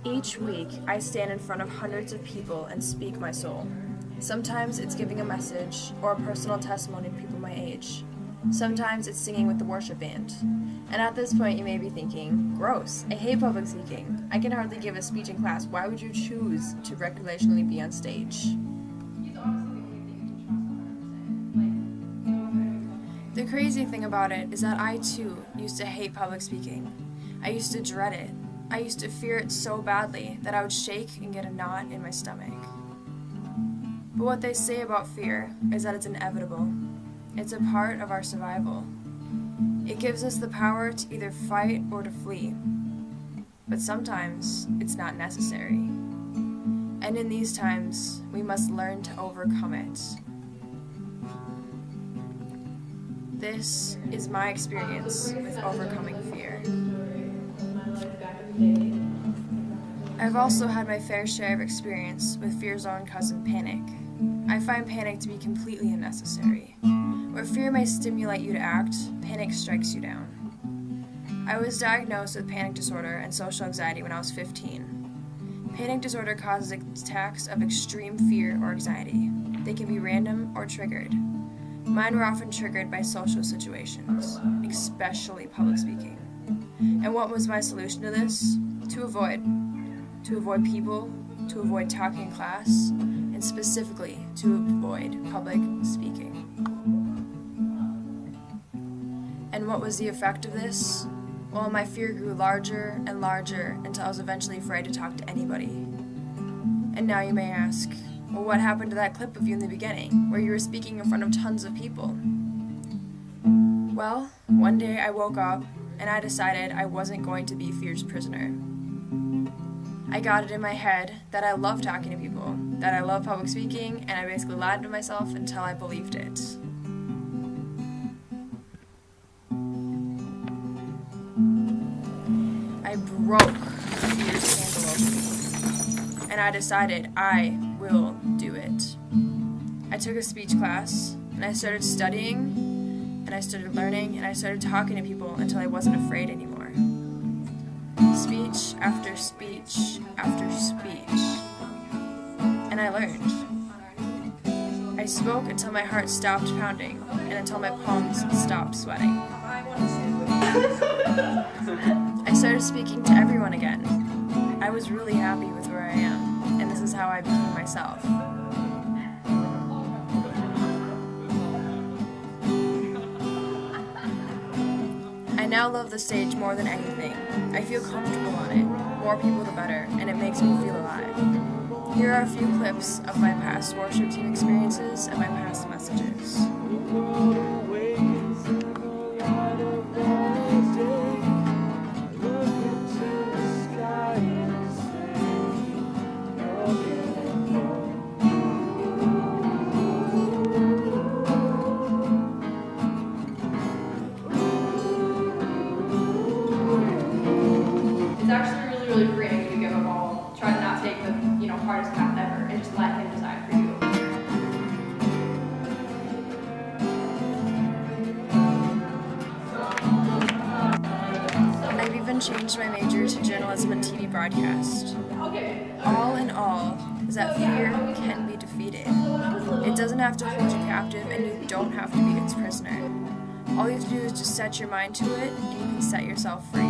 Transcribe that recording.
Each week, I stand in front of hundreds of people and speak my soul. Sometimes it's giving a message or a personal testimony to people my age. Sometimes it's singing with the worship band. And at this point, you may be thinking, gross, I hate public speaking. I can hardly give a speech in class. Why would you choose to recreationally be on stage? The crazy thing about it is that I too used to hate public speaking. I used to dread it. I used to fear it so badly that I would shake and get a knot in my stomach. But what they say about fear is that it's inevitable. It's a part of our survival. It gives us the power to either fight or to flee. But sometimes it's not necessary. And in these times, we must learn to overcome it. This is my experience with overcoming fear. I've also had my fair share of experience with fear's own cousin, panic. I find panic to be completely unnecessary. Where fear may stimulate you to act, panic strikes you down. I was diagnosed with panic disorder and social anxiety when I was 15. Panic disorder causes attacks of extreme fear or anxiety. They can be random or triggered. Mine were often triggered by social situations, especially public speaking. And what was my solution to this? To avoid people, to avoid talking in class, and specifically to avoid public speaking. And what was the effect of this? Well, my fear grew larger and larger until I was eventually afraid to talk to anybody. And now you may ask, well, what happened to that clip of you in the beginning, where you were speaking in front of tons of people? Well, one day I woke up and I decided I wasn't going to be fear's prisoner. I got it in my head that I love talking to people, that I love public speaking, and I basically lied to myself until I believed it. I broke fear's handle over me, and I decided I will do it. I took a speech class, and I started studying, and I started learning, and I started talking to people until I wasn't afraid anymore. Speech after speech after speech. And I learned. I spoke until my heart stopped pounding and until my palms stopped sweating. I started speaking to everyone again. I was really happy with where I am, and this is how I became myself. I now love the stage more than anything. I feel comfortable on it. More people the better, and it makes me feel alive. Here are a few clips of my past worship team experiences and my past messages. It's actually really freeing to give up all, try to not take the hardest path ever, and just let him decide for you. I've even changed my major to journalism and TV broadcast. All in all, is that fear can be defeated. It doesn't have to hold you captive, and you don't have to be its prisoner. All you have to do is just set your mind to it, and you can set yourself free.